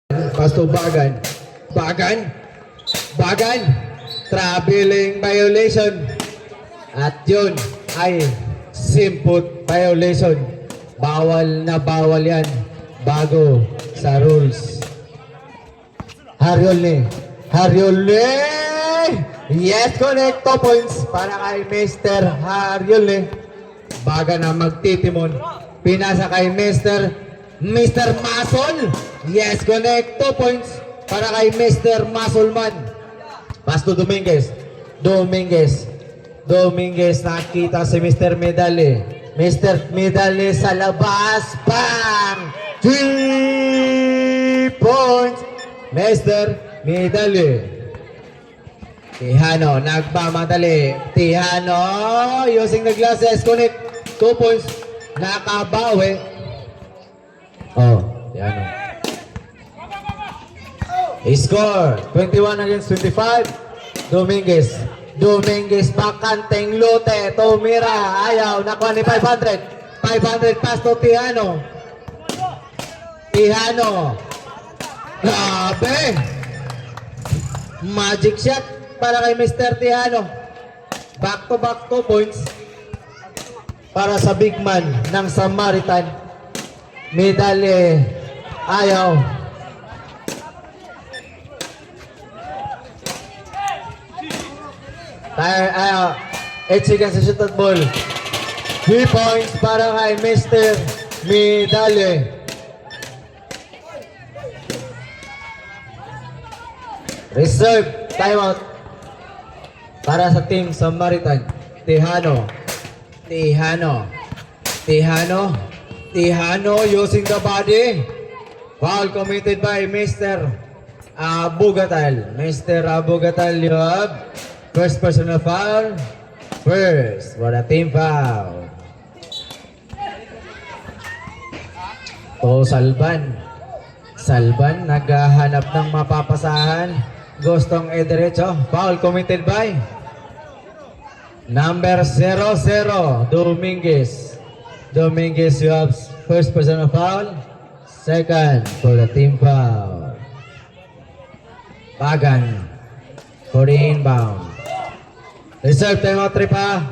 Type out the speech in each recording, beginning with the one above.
Pasto Bagan. Bagan. Traveling violation. At yun ay simput violation. Bawal na bawal yan bago sa rules. Haryolne. Yes, connect 2 points para kay Mr. Haryolne. Baga na magtitimon. Pinasa kay Mr. Masol. Yes, connect 2 points para kay Mr. Masolman. Pasto Dominguez. Nakita si Mr. Medale. Mr. Medale sa labas. Bang! 3 points. Mr. Medale. Tihano, nagmamadali. Tihano, using the glasses. Connect 2 points. Nakabawi. Oh, Tihano. Score 21 against 25. Dominguez bakanteng lote. Tumira. Ayaw. Nakuha ni 500. 500 pass to Tihano. Grabe. Magic shot para kay Mr. Tihano. Back to 2 points para sa big man ng Samaritan. Medalye. Ayaw. 8 seconds sa shoot at ball. 3 points para kay Mr. Medalye. Reserve timeout para sa team Samaritan. Tihano using the body. Foul committed by Mr. Abugatal. You have first personal foul. First for the team foul. Salban naghahanap ng mapapasahan. Gustong diretso. Foul committed by number 00, Dominguez, you have first personal foul. Second for the team foul. Bagan for the inbound. Reserve timeout 3 pa.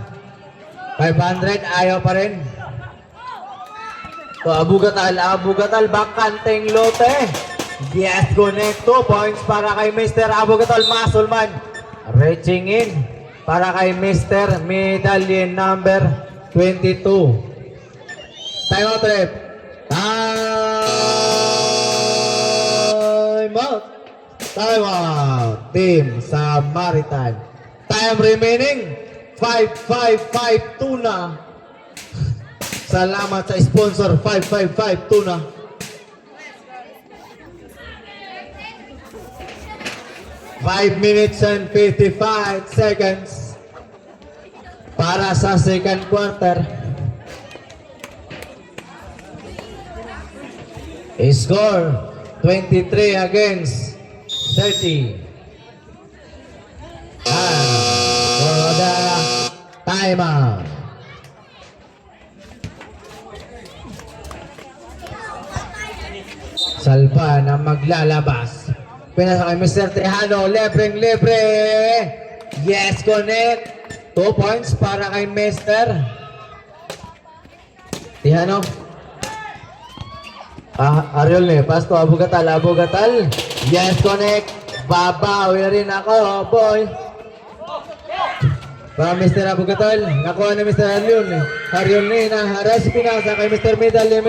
500, ayaw pa rin. So, Abugatal, bakanteng lote. Yes, connect 2 points para kay Mr. Abugatal. Masolman reaching in para kay Mr. Medallion number 22. Timeout rep. Timeout. Team Samaritan. Time remaining 5-5-5 tuna. Salamat sa sponsor 5-5-5 tuna. Five minutes and 55 seconds para sa second quarter. Score 23 against 30. And for the timeout. Salva na maglalabas. Pinasa kay Mr. Tejano. Libre. Yes, connect. 2 points para kay Mr. Tejano. Aryolne. Pass to Abugatal. Yes, connect. Babawi na rin ako, boy. Para Mr. Abugatal. Nakuha ni Mr. Aryolne. Naharas. Pinasa kay Mr. Medalye.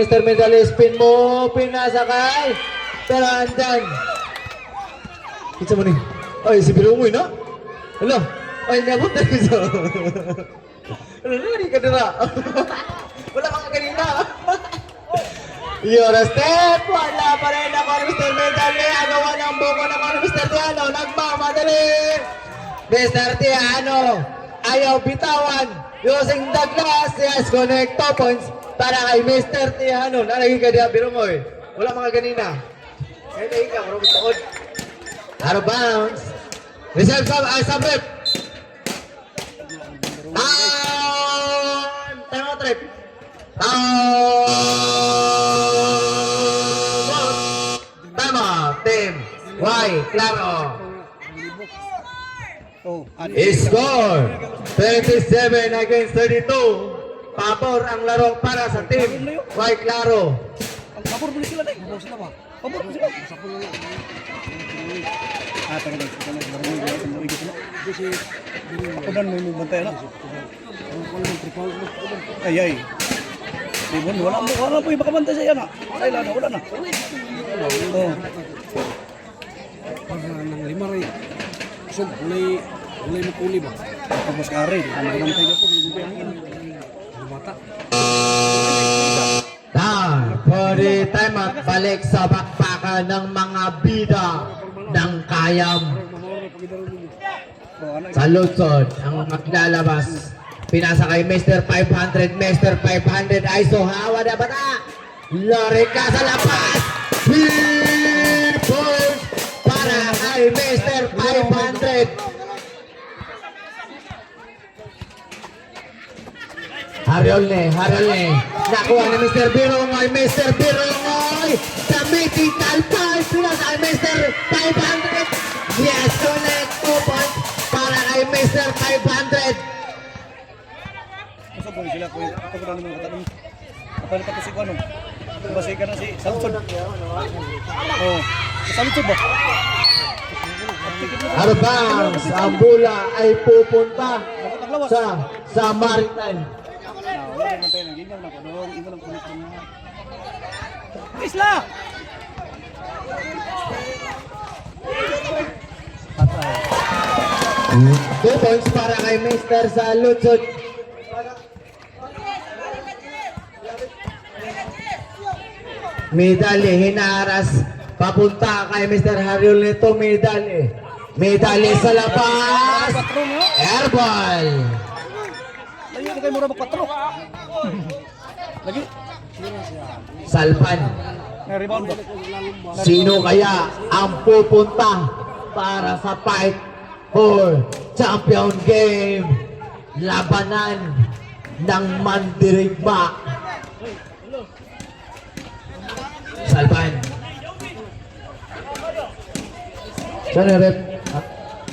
Spin mo. Pinasa kay. Pero andan. Kita mo ni. Ay, si Birumoy na. Hello. Ay, nabot na isa. Ano ka dira? Wala mga kanina. Your step. Wala pa rin ako ni Mr. Medalye. Agawa ng buko na ako ni Mr. Tejano. Nagmamadali. Mr. Tejano. Ayaw bitawan. Using the glass. Yes, connect 2 points para kay Mr. Tejano. Nalagay ka diya, Birumoy. Wala mga kanina. Ay, naging ka. Marunong taon. Out of bounds. Reserve sub-rep. Time out trip. Time out. Team Y, klaro. Oh, Score 27 against 32. Pabor ang laro para sa Team Y, klaro. ang pabor mo sila dai. Pabor sila ba? Pabor mo sila. Ah, tara guys, kita na mo ikot na. Ako dan mo bantay na. Ay ay. Di bon wala po ibakabantay sa yana. Wala na. Oh. Nang lima rin. So, ulay makuli ba? Tapos kare, di kami bantay ka po. Mata. Time for the timeout. Balik sa bakbakan ng mga bida ng Kayam. Sa Luzon, ang maglalabas. Pinasa kay Mr. 500, Mr. 500, ISO, hawa na bata. Lori ka sa lapas. Points para kay Mr. 500. Haryolne. Nakuha ni Mr. Birongoy, sa mythical point. Pinasa kay Mr. 500. Yes, connect 2 points para kay Mr. 500. Masa po sila ko ako ko naman katanong. Kapag tapos si Kuano. Basi ka na si Salsod. Oh, Salsod ba? Arbangs, ang bola ay pupunta sa Maritime. Wala naman tayo ng ganyan na ko. Iba lang kulit na. Isla! Patay. 2 points para kay Mr. sa Luzon. Medali, hinaras. Papunta kay Mr. Haryol nito, medali. Medali sa labas. Airball. Layo na kayo mura mag-4. Lagi. Salpan. May rebound ba? Sino kaya ang pupunta para sa fight for champion game? Labanan ng mandirigma. Salpan. Sana rep.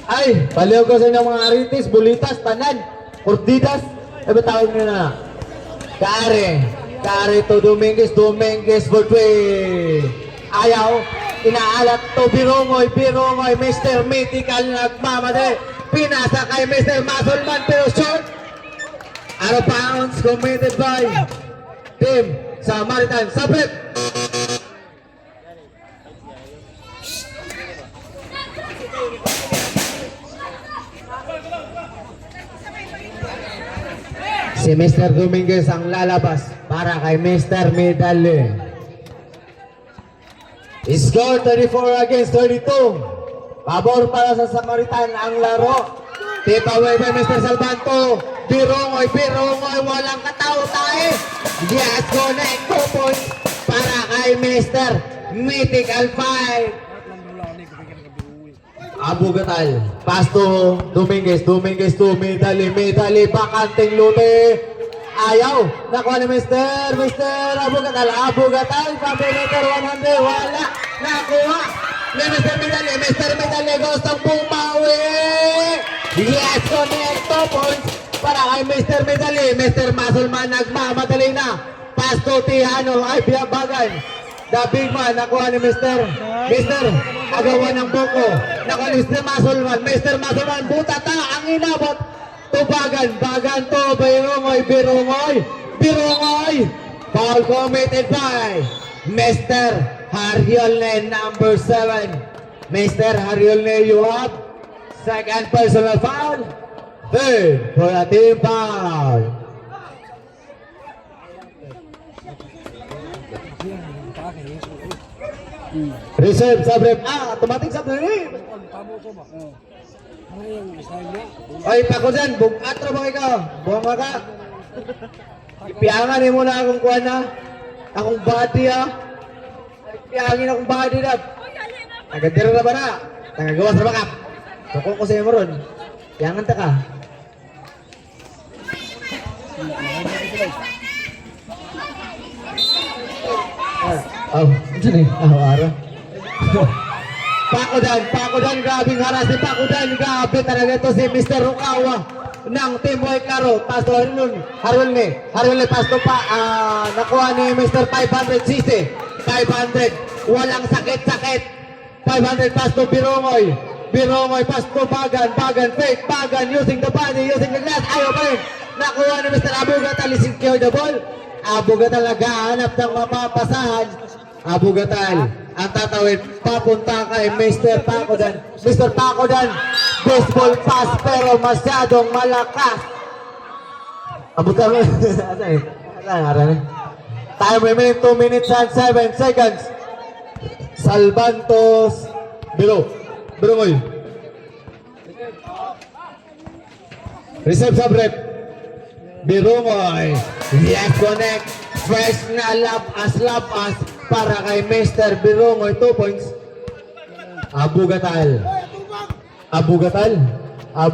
Ay, baliw ko sa inyo mga aritis, bulitas, tanan, kurdidas. Ebe tawag nyo na. Kare to Dominguez for 3. Ayaw, inaalat to Birongoy, Mr. Mythical nagmamade. Pinasa kay Mr. Masulman pero short. Out of bounds committed by Team sa Maritime. Sabit. Si Mr. Dominguez ang lalabas para kay Mr. Medali. Score 34 against 32. Pabor para sa Samaritan ang laro. Tip away by Mr. Salvanto. Birongoy, walang katao-tae. Yes, connect 2 points para kay Mr. Mythical 5. Abu Gatal, pass to Dominguez to Medali, bakanting lute. Ayaw, nakuha ni Mr. Abu Gatal, pamilitar 100, wala, nakuha ni Mr. Medali, gustong bumawi. Yes, connect 2 points para kay Mr. Medali. Mr. Masulman nagmamadali na. Pass to Tihano, ay biyabagan. The big man, nakuha ni Mr. Agawan ng buko. Nakuha ni Mr. Masulman, butata, ang inabot. Bagan to, Birongoy. Foul committed by Mr. Haryolne, number 7. Mr. Haryolne, you have second personal foul. Third for a team foul. Reserve, sub-rep. Automatic sub-rep. Oy, pako dyan. Atro ba ikaw? Buwang ka. Piangan mo na akong kuha na. Akong body Piangin akong body na. Nagadira na ba na? Nagagawas na ba ka? Tuko ko sa iyo mo ron. Piangan ta ka. Oh, dyan eh. Araw-araw. Pakudan, grabing haras ni Pakudan, grabe talaga ito si Mr. Rukawa ng Team White Caro. Pasto Harul ni pasto pa, nakuha ni Mr. 500cc, 500, walang sakit-sakit, 500 pasto Birongoy, pasto Bagan, fake, Bagan, using the body, using the glass, ayaw pa rin, nakuha ni Mr. Abugatal, secure the ball, Abugatal naghahanap ng mapapasahan, Abugatal ang tatawid papunta kay Mr. Pakudan. Mr. Pakudan, baseball pass pero masyadong malakas. Abugatal. Time remaining 2 minutes and 7 seconds. Salvantos Birongoy. Receive sub rep. Birongoy. Yes, connect. Fresh na lap as para kay Mr. Birongoy, 2 points. Abugatal ang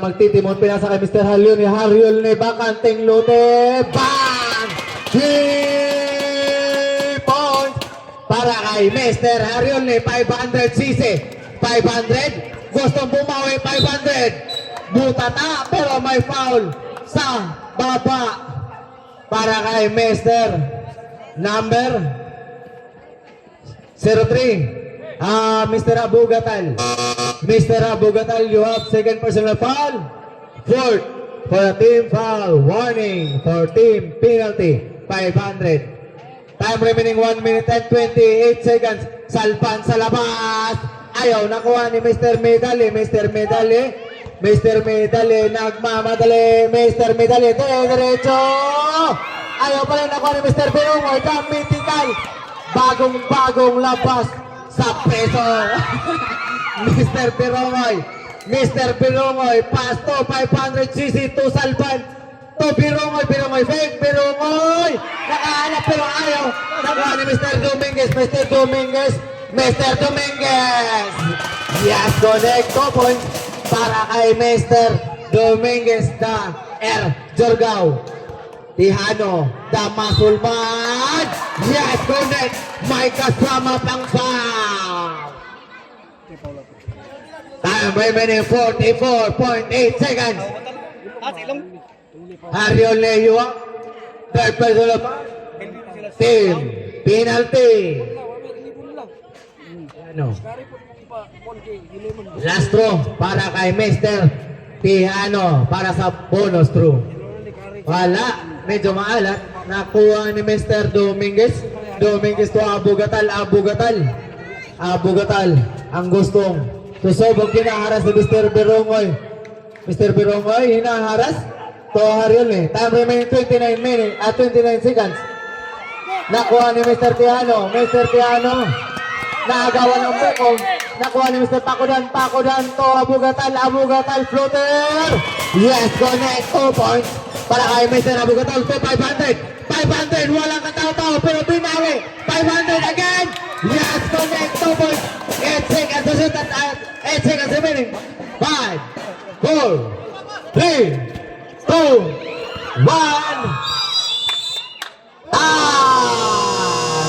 magtitimon, pinasa kay Mr. Haryol ni bakanting lote, bang! 3 points para kay Mr. Haryol ni 500cc, 500, gustong bumawi, 500, butata pero may foul sa baba para kay Mr. number 03, Mr. Abugatal. Mr. Abugatal, you have second personal foul. Fourth, for a team foul. Warning for team penalty. 500. Time remaining 1 minute and 28 seconds. Salpan sa labas. Ayaw, nakuha ni Mr. Medali. Mr. Medali, nagmamadali. Mr. Medali, diretso. Ayaw pa rin nakuha ni Mr. Birongoy. Mythical. Bagong labas sa peso. Mr. Birongoy, pass to 500cc to Salvan. To Birongoy, fake, Birongoy. Nakahanap pero ayaw. Nakuha ni Mr. Dominguez. Yes, connect 2 points para kay Mr. Dominguez na Jorgao. Tihano, Damasulman. Yes, connect. May kasama pang foul. Time remaining 44.8 seconds. Silong. Haryol Leyua. Third person of team penalty. Ano? Last throw para kay Mr. Tihano para sa bonus throw. Wala. Medyo maalat. Nakuha ni Mr. Dominguez to Abugatal. Ang gustong susubok, hinaharas ni Mr. Birongoy. Hinaharas to Haryol eh. Time remaining 29 seconds. Nakuha ni Mr. Tihano. Naagawan ng bukong. Nakuha ni Mr. Pakudan to Abugatal floater. Yes, connect 2 points para kay Mr. Abugatal to 500, walang kataw-taw pero binawi, 500 again. Yes, connect 2 points. 8 seconds to shoot at 8 seconds remaining. 5, 4, 3, 2, 1.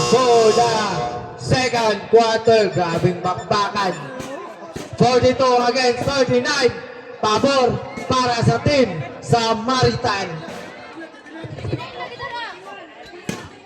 For the second quarter, grabing bakbakan. 42 against 39. Pabor para sa team sa Maritan.